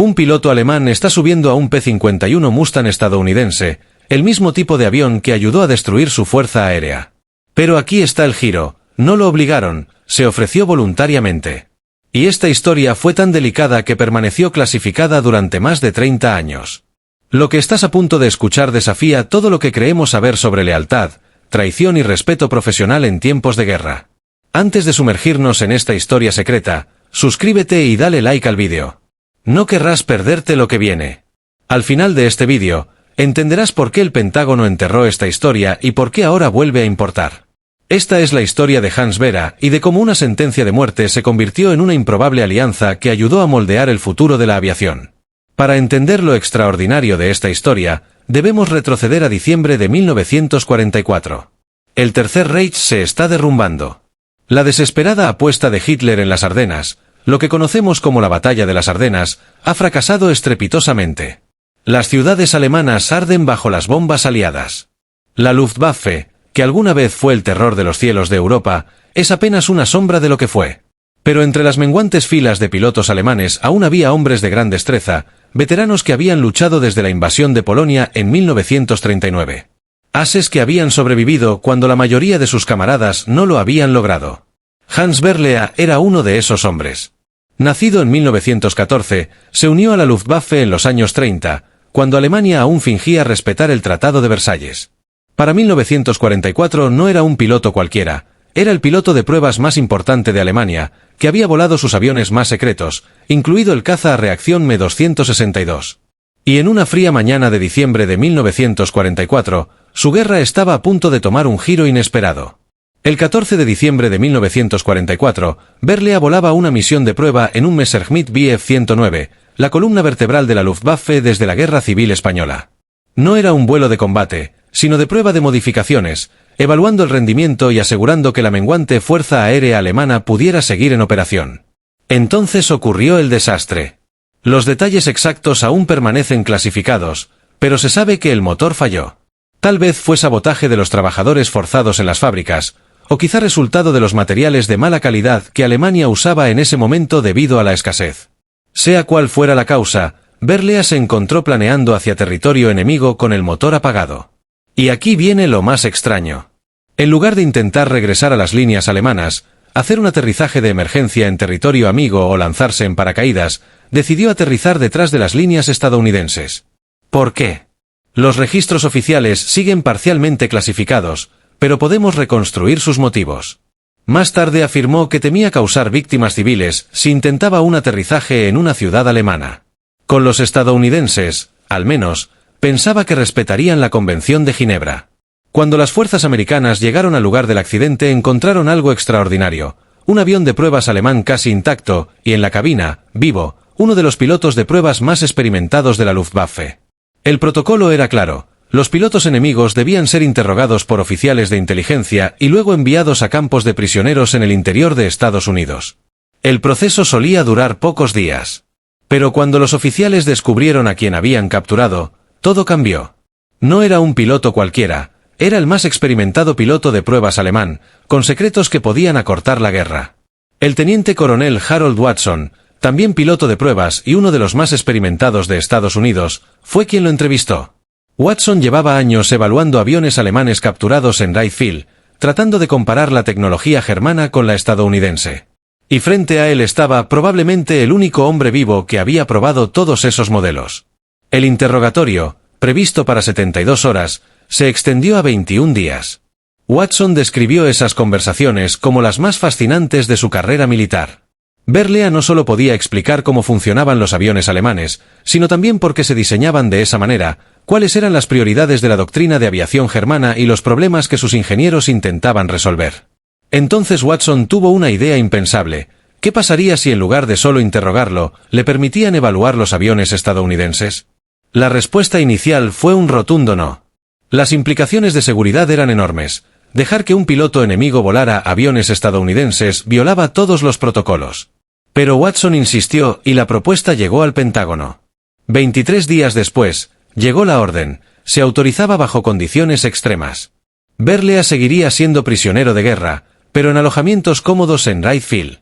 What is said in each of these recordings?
Un piloto alemán está subiendo a un P-51 Mustang estadounidense, el mismo tipo de avión que ayudó a destruir su fuerza aérea. Pero aquí está el giro, no lo obligaron, se ofreció voluntariamente. Y esta historia fue tan delicada que permaneció clasificada durante más de 30 años. Lo que estás a punto de escuchar desafía todo lo que creemos saber sobre lealtad, traición y respeto profesional en tiempos de guerra. Antes de sumergirnos en esta historia secreta, suscríbete y dale like al vídeo. No querrás perderte lo que viene. Al final de este vídeo, entenderás por qué el Pentágono enterró esta historia y por qué ahora vuelve a importar. Esta es la historia de Hans Vera y de cómo una sentencia de muerte se convirtió en una improbable alianza que ayudó a moldear el futuro de la aviación. Para entender lo extraordinario de esta historia, debemos retroceder a diciembre de 1944. El Tercer Reich se está derrumbando. La desesperada apuesta de Hitler en las Ardenas, lo que conocemos como la Batalla de las Ardenas, ha fracasado estrepitosamente. Las ciudades alemanas arden bajo las bombas aliadas. La Luftwaffe, que alguna vez fue el terror de los cielos de Europa, es apenas una sombra de lo que fue. Pero entre las menguantes filas de pilotos alemanes aún había hombres de gran destreza, veteranos que habían luchado desde la invasión de Polonia en 1939. Ases que habían sobrevivido cuando la mayoría de sus camaradas no lo habían logrado. Hans Berlea era uno de esos hombres. Nacido en 1914, se unió a la Luftwaffe en los años 30, cuando Alemania aún fingía respetar el Tratado de Versalles. Para 1944 no era un piloto cualquiera, era el piloto de pruebas más importante de Alemania, que había volado sus aviones más secretos, incluido el caza a reacción Me-262. Y en una fría mañana de diciembre de 1944, su guerra estaba a punto de tomar un giro inesperado. El 14 de diciembre de 1944, Berlea volaba una misión de prueba en un Messerschmitt Bf 109, la columna vertebral de la Luftwaffe desde la Guerra Civil Española. No era un vuelo de combate, sino de prueba de modificaciones, evaluando el rendimiento y asegurando que la menguante fuerza aérea alemana pudiera seguir en operación. Entonces ocurrió el desastre. Los detalles exactos aún permanecen clasificados, pero se sabe que el motor falló. Tal vez fue sabotaje de los trabajadores forzados en las fábricas, o quizá resultado de los materiales de mala calidad que Alemania usaba en ese momento debido a la escasez. Sea cual fuera la causa, Berlea se encontró planeando hacia territorio enemigo con el motor apagado. Y aquí viene lo más extraño. En lugar de intentar regresar a las líneas alemanas, hacer un aterrizaje de emergencia en territorio amigo o lanzarse en paracaídas, decidió aterrizar detrás de las líneas estadounidenses. ¿Por qué? Los registros oficiales siguen parcialmente clasificados, pero podemos reconstruir sus motivos. Más tarde afirmó que temía causar víctimas civiles si intentaba un aterrizaje en una ciudad alemana. Con los estadounidenses, al menos, pensaba que respetarían la Convención de Ginebra. Cuando las fuerzas americanas llegaron al lugar del accidente encontraron algo extraordinario, un avión de pruebas alemán casi intacto, y en la cabina, vivo, uno de los pilotos de pruebas más experimentados de la Luftwaffe. El protocolo era claro. Los pilotos enemigos debían ser interrogados por oficiales de inteligencia y luego enviados a campos de prisioneros en el interior de Estados Unidos. El proceso solía durar pocos días. Pero cuando los oficiales descubrieron a quien habían capturado, todo cambió. No era un piloto cualquiera, era el más experimentado piloto de pruebas alemán, con secretos que podían acortar la guerra. El teniente coronel Harold Watson, también piloto de pruebas y uno de los más experimentados de Estados Unidos, fue quien lo entrevistó. Watson llevaba años evaluando aviones alemanes capturados en Wright Field, tratando de comparar la tecnología germana con la estadounidense. Y frente a él estaba probablemente el único hombre vivo que había probado todos esos modelos. El interrogatorio, previsto para 72 horas, se extendió a 21 días. Watson describió esas conversaciones como las más fascinantes de su carrera militar. Berlea no solo podía explicar cómo funcionaban los aviones alemanes, sino también por qué se diseñaban de esa manera, cuáles eran las prioridades de la doctrina de aviación germana y los problemas que sus ingenieros intentaban resolver. Entonces Watson tuvo una idea impensable. ¿Qué pasaría si en lugar de solo interrogarlo, le permitían evaluar los aviones estadounidenses? La respuesta inicial fue un rotundo no. Las implicaciones de seguridad eran enormes. Dejar que un piloto enemigo volara aviones estadounidenses violaba todos los protocolos. Pero Watson insistió y la propuesta llegó al Pentágono. 23 días después, llegó la orden, se autorizaba bajo condiciones extremas. Berlea seguiría siendo prisionero de guerra, pero en alojamientos cómodos en Wright Field.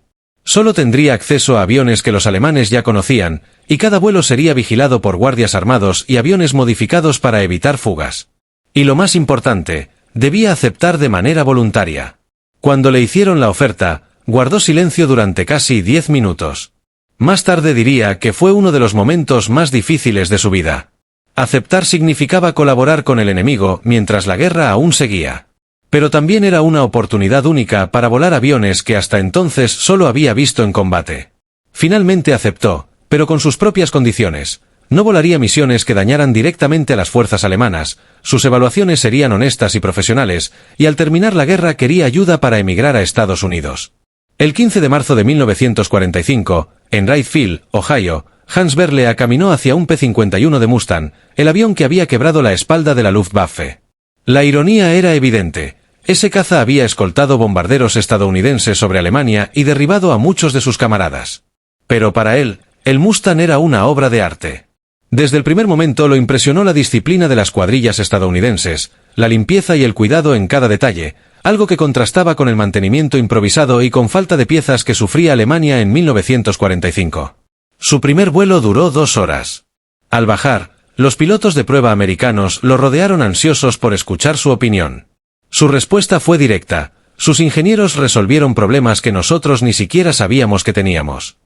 Solo tendría acceso a aviones que los alemanes ya conocían, y cada vuelo sería vigilado por guardias armados y aviones modificados para evitar fugas. Y lo más importante, debía aceptar de manera voluntaria. Cuando le hicieron la oferta, guardó silencio durante casi 10 minutos. Más tarde diría que fue uno de los momentos más difíciles de su vida. Aceptar significaba colaborar con el enemigo mientras la guerra aún seguía. Pero también era una oportunidad única para volar aviones que hasta entonces solo había visto en combate. Finalmente aceptó, pero con sus propias condiciones. No volaría misiones que dañaran directamente a las fuerzas alemanas, sus evaluaciones serían honestas y profesionales, y al terminar la guerra quería ayuda para emigrar a Estados Unidos. El 15 de marzo de 1945, en Wright Field, Ohio, Hans Berlea caminó hacia un P-51 de Mustang, el avión que había quebrado la espalda de la Luftwaffe. La ironía era evidente. Ese caza había escoltado bombarderos estadounidenses sobre Alemania y derribado a muchos de sus camaradas. Pero para él, el Mustang era una obra de arte. Desde el primer momento lo impresionó la disciplina de las cuadrillas estadounidenses, la limpieza y el cuidado en cada detalle, algo que contrastaba con el mantenimiento improvisado y con falta de piezas que sufría Alemania en 1945. Su primer vuelo duró 2 horas. Al bajar, los pilotos de prueba americanos lo rodearon ansiosos por escuchar su opinión. Su respuesta fue directa: sus ingenieros resolvieron problemas que nosotros ni siquiera sabíamos que teníamos.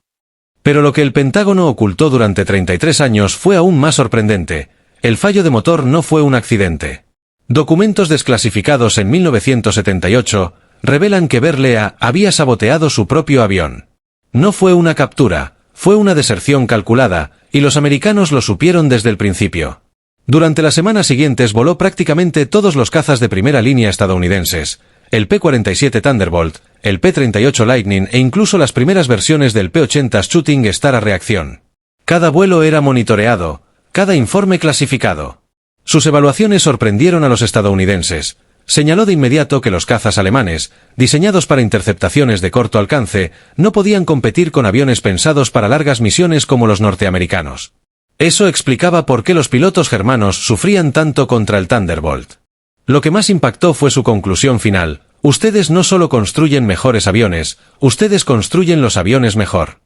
Pero lo que el Pentágono ocultó durante 33 años fue aún más sorprendente: el fallo de motor no fue un accidente. Documentos desclasificados en 1978 revelan que Berlea había saboteado su propio avión. No fue una captura, fue una deserción calculada, y los americanos lo supieron desde el principio. Durante las semanas siguientes voló prácticamente todos los cazas de primera línea estadounidenses, el P-47 Thunderbolt, el P-38 Lightning e incluso las primeras versiones del P-80 Shooting Star a reacción. Cada vuelo era monitoreado, cada informe clasificado. Sus evaluaciones sorprendieron a los estadounidenses. Señaló de inmediato que los cazas alemanes, diseñados para interceptaciones de corto alcance, no podían competir con aviones pensados para largas misiones como los norteamericanos. Eso explicaba por qué los pilotos germanos sufrían tanto contra el Thunderbolt. Lo que más impactó fue su conclusión final: ustedes no solo construyen mejores aviones, ustedes construyen los aviones mejor.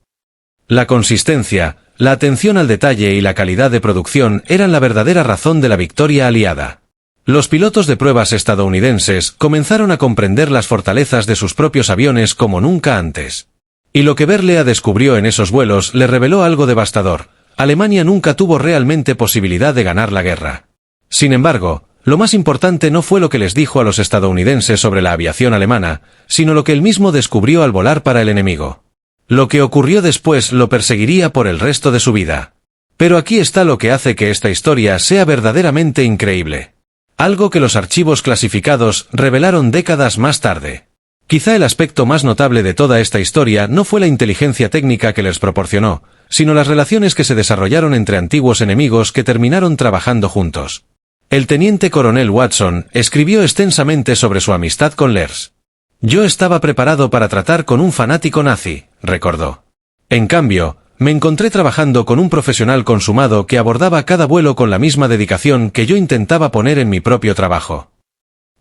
La consistencia, la atención al detalle y la calidad de producción eran la verdadera razón de la victoria aliada. Los pilotos de pruebas estadounidenses comenzaron a comprender las fortalezas de sus propios aviones como nunca antes. Y lo que Berlea descubrió en esos vuelos le reveló algo devastador: Alemania nunca tuvo realmente posibilidad de ganar la guerra. Sin embargo, lo más importante no fue lo que les dijo a los estadounidenses sobre la aviación alemana, sino lo que él mismo descubrió al volar para el enemigo. Lo que ocurrió después lo perseguiría por el resto de su vida. Pero aquí está lo que hace que esta historia sea verdaderamente increíble. Algo que los archivos clasificados revelaron décadas más tarde. Quizá el aspecto más notable de toda esta historia no fue la inteligencia técnica que les proporcionó, sino las relaciones que se desarrollaron entre antiguos enemigos que terminaron trabajando juntos. El teniente coronel Watson escribió extensamente sobre su amistad con Lers. Yo estaba preparado para tratar con un fanático nazi, recordó. En cambio, me encontré trabajando con un profesional consumado que abordaba cada vuelo con la misma dedicación que yo intentaba poner en mi propio trabajo.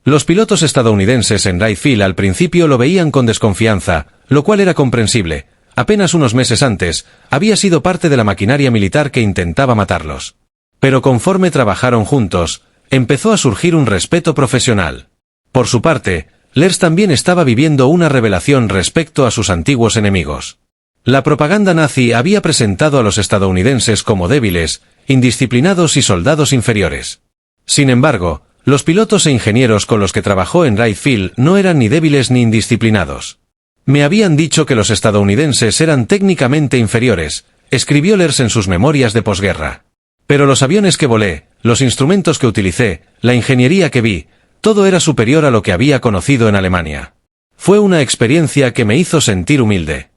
Los pilotos estadounidenses en Wright Field al principio lo veían con desconfianza, lo cual era comprensible. Apenas unos meses antes, había sido parte de la maquinaria militar que intentaba matarlos. Pero conforme trabajaron juntos, empezó a surgir un respeto profesional. Por su parte, Lers también estaba viviendo una revelación respecto a sus antiguos enemigos. La propaganda nazi había presentado a los estadounidenses como débiles, indisciplinados y soldados inferiores. Sin embargo, los pilotos e ingenieros con los que trabajó en Wright Field no eran ni débiles ni indisciplinados. Me habían dicho que los estadounidenses eran técnicamente inferiores, escribió Lers en sus memorias de posguerra. Pero los aviones que volé, los instrumentos que utilicé, la ingeniería que vi, todo era superior a lo que había conocido en Alemania. Fue una experiencia que me hizo sentir humilde.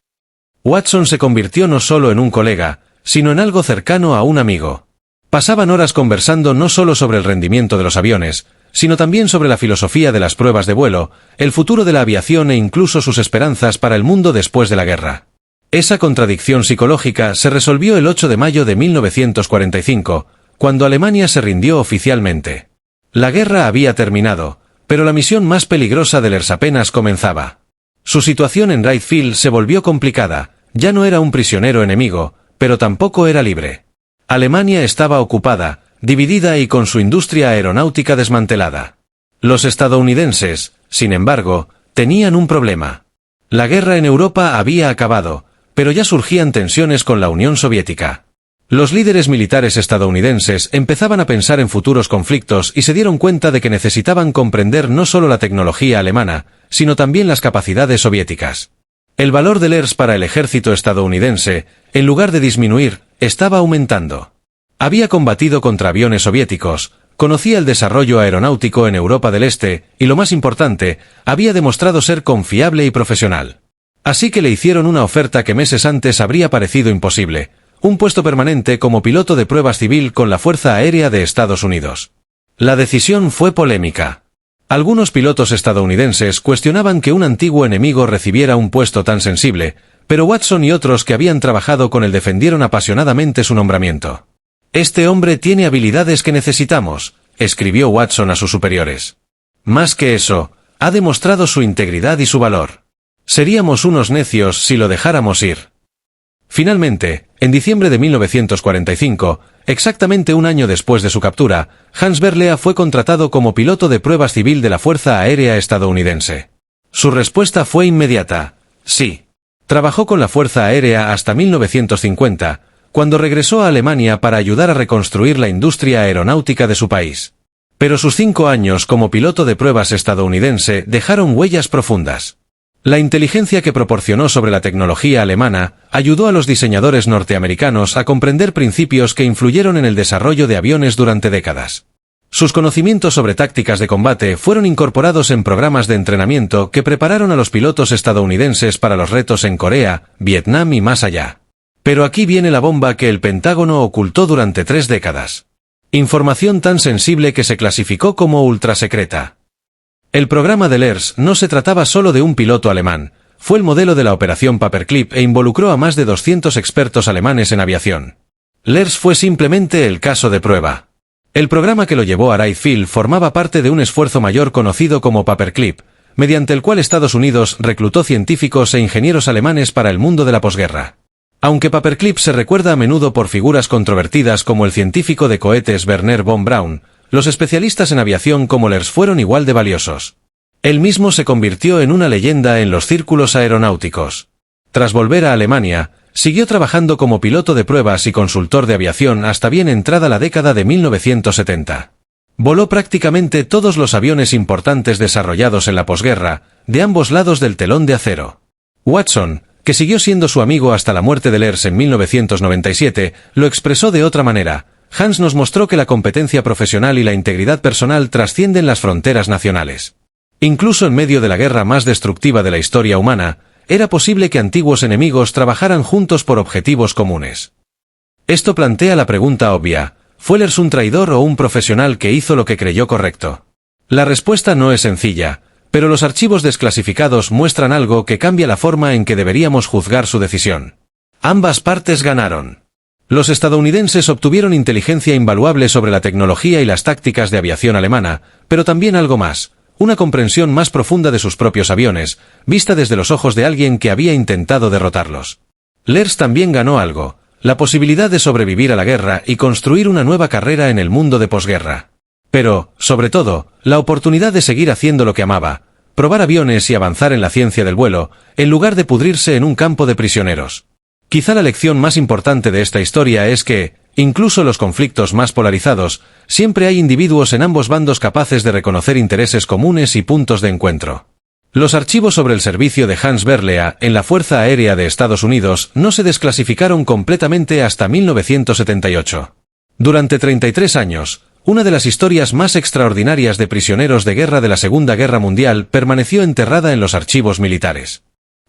Watson se convirtió no solo en un colega, sino en algo cercano a un amigo. Pasaban horas conversando no solo sobre el rendimiento de los aviones, sino también sobre la filosofía de las pruebas de vuelo, el futuro de la aviación e incluso sus esperanzas para el mundo después de la guerra. Esa contradicción psicológica se resolvió el 8 de mayo de 1945, cuando Alemania se rindió oficialmente. La guerra había terminado, pero la misión más peligrosa de Lers apenas comenzaba. Su situación en Wright Field se volvió complicada, ya no era un prisionero enemigo, pero tampoco era libre. Alemania estaba ocupada, dividida y con su industria aeronáutica desmantelada. Los estadounidenses, sin embargo, tenían un problema. La guerra en Europa había acabado, pero ya surgían tensiones con la Unión Soviética. Los líderes militares estadounidenses empezaban a pensar en futuros conflictos y se dieron cuenta de que necesitaban comprender no solo la tecnología alemana, sino también las capacidades soviéticas. El valor del ERS para el ejército estadounidense, en lugar de disminuir, estaba aumentando. Había combatido contra aviones soviéticos, conocía el desarrollo aeronáutico en Europa del Este y, lo más importante, había demostrado ser confiable y profesional. Así que le hicieron una oferta que meses antes habría parecido imposible: un puesto permanente como piloto de pruebas civil con la Fuerza Aérea de Estados Unidos. La decisión fue polémica. Algunos pilotos estadounidenses cuestionaban que un antiguo enemigo recibiera un puesto tan sensible, pero Watson y otros que habían trabajado con él defendieron apasionadamente su nombramiento. «Este hombre tiene habilidades que necesitamos», escribió Watson a sus superiores. «Más que eso, ha demostrado su integridad y su valor. Seríamos unos necios si lo dejáramos ir». Finalmente, en diciembre de 1945, exactamente un año después de su captura, Hans Berlea fue contratado como piloto de pruebas civil de la Fuerza Aérea estadounidense. Su respuesta fue inmediata: sí. Trabajó con la Fuerza Aérea hasta 1950, cuando regresó a Alemania para ayudar a reconstruir la industria aeronáutica de su país. Pero sus 5 años como piloto de pruebas estadounidense dejaron huellas profundas. La inteligencia que proporcionó sobre la tecnología alemana ayudó a los diseñadores norteamericanos a comprender principios que influyeron en el desarrollo de aviones durante décadas. Sus conocimientos sobre tácticas de combate fueron incorporados en programas de entrenamiento que prepararon a los pilotos estadounidenses para los retos en Corea, Vietnam y más allá. Pero aquí viene la bomba que el Pentágono ocultó durante 3 décadas. Información tan sensible que se clasificó como ultrasecreta. El programa del ERS no se trataba solo de un piloto alemán, fue el modelo de la Operación Paperclip e involucró a más de 200 expertos alemanes en aviación. El ERS fue simplemente el caso de prueba. El programa que lo llevó a Wright Field formaba parte de un esfuerzo mayor conocido como Paperclip, mediante el cual Estados Unidos reclutó científicos e ingenieros alemanes para el mundo de la posguerra. Aunque Paperclip se recuerda a menudo por figuras controvertidas como el científico de cohetes Wernher von Braun, los especialistas en aviación como Lers fueron igual de valiosos. Él mismo se convirtió en una leyenda en los círculos aeronáuticos. Tras volver a Alemania, siguió trabajando como piloto de pruebas y consultor de aviación hasta bien entrada la década de 1970. Voló prácticamente todos los aviones importantes desarrollados en la posguerra, de ambos lados del telón de acero. Watson, que siguió siendo su amigo hasta la muerte de Lers en 1997, lo expresó de otra manera: Hans nos mostró que la competencia profesional y la integridad personal trascienden las fronteras nacionales. Incluso en medio de la guerra más destructiva de la historia humana, era posible que antiguos enemigos trabajaran juntos por objetivos comunes. Esto plantea la pregunta obvia: ¿fue Lers un traidor o un profesional que hizo lo que creyó correcto? La respuesta no es sencilla, pero los archivos desclasificados muestran algo que cambia la forma en que deberíamos juzgar su decisión. Ambas partes ganaron. Los estadounidenses obtuvieron inteligencia invaluable sobre la tecnología y las tácticas de aviación alemana, pero también algo más: una comprensión más profunda de sus propios aviones, vista desde los ojos de alguien que había intentado derrotarlos. Lers también ganó algo: la posibilidad de sobrevivir a la guerra y construir una nueva carrera en el mundo de posguerra. Pero, sobre todo, la oportunidad de seguir haciendo lo que amaba: probar aviones y avanzar en la ciencia del vuelo, en lugar de pudrirse en un campo de prisioneros. Quizá la lección más importante de esta historia es que, incluso en los conflictos más polarizados, siempre hay individuos en ambos bandos capaces de reconocer intereses comunes y puntos de encuentro. Los archivos sobre el servicio de Hans Berlea en la Fuerza Aérea de Estados Unidos no se desclasificaron completamente hasta 1978. Durante 33 años, una de las historias más extraordinarias de prisioneros de guerra de la Segunda Guerra Mundial permaneció enterrada en los archivos militares.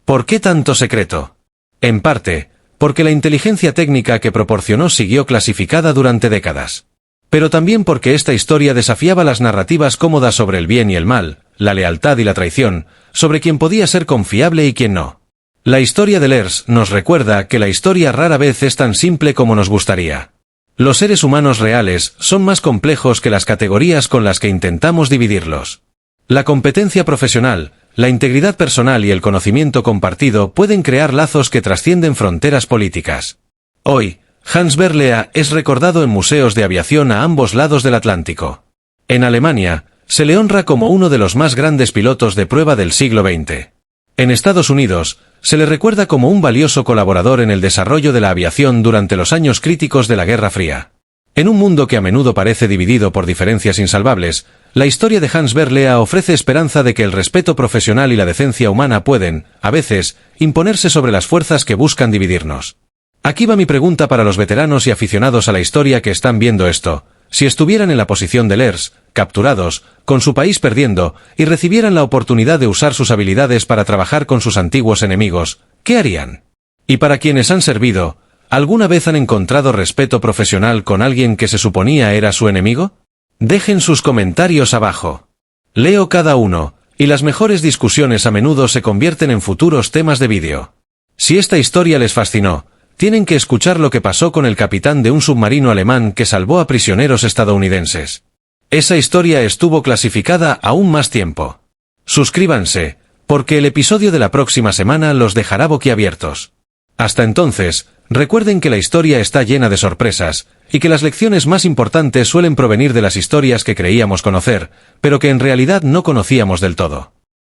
¿Por qué tanto secreto? En parte, porque la inteligencia técnica que proporcionó siguió clasificada durante décadas. Pero también porque esta historia desafiaba las narrativas cómodas sobre el bien y el mal, la lealtad y la traición, sobre quién podía ser confiable y quién no. La historia de Lers nos recuerda que la historia rara vez es tan simple como nos gustaría. Los seres humanos reales son más complejos que las categorías con las que intentamos dividirlos. La competencia profesional, La integridad personal y el conocimiento compartido pueden crear lazos que trascienden fronteras políticas. Hoy, Hans Berlea es recordado en museos de aviación a ambos lados del Atlántico. En Alemania, se le honra como uno de los más grandes pilotos de prueba del siglo XX. En Estados Unidos, se le recuerda como un valioso colaborador en el desarrollo de la aviación durante los años críticos de la Guerra Fría. En un mundo que a menudo parece dividido por diferencias insalvables, la historia de Hans Berlea ofrece esperanza de que el respeto profesional y la decencia humana pueden, a veces, imponerse sobre las fuerzas que buscan dividirnos. Aquí va mi pregunta para los veteranos y aficionados a la historia que están viendo esto. Si estuvieran en la posición de Lers, capturados, con su país perdiendo, y recibieran la oportunidad de usar sus habilidades para trabajar con sus antiguos enemigos, ¿qué harían? Y para quienes han servido, ¿alguna vez han encontrado respeto profesional con alguien que se suponía era su enemigo? Dejen sus comentarios abajo. Leo cada uno, y las mejores discusiones a menudo se convierten en futuros temas de vídeo. Si esta historia les fascinó, tienen que escuchar lo que pasó con el capitán de un submarino alemán que salvó a prisioneros estadounidenses. Esa historia estuvo clasificada aún más tiempo. Suscríbanse, porque el episodio de la próxima semana los dejará boquiabiertos. Hasta entonces, recuerden que la historia está llena de sorpresas, y que las lecciones más importantes suelen provenir de las historias que creíamos conocer, pero que en realidad no conocíamos del todo.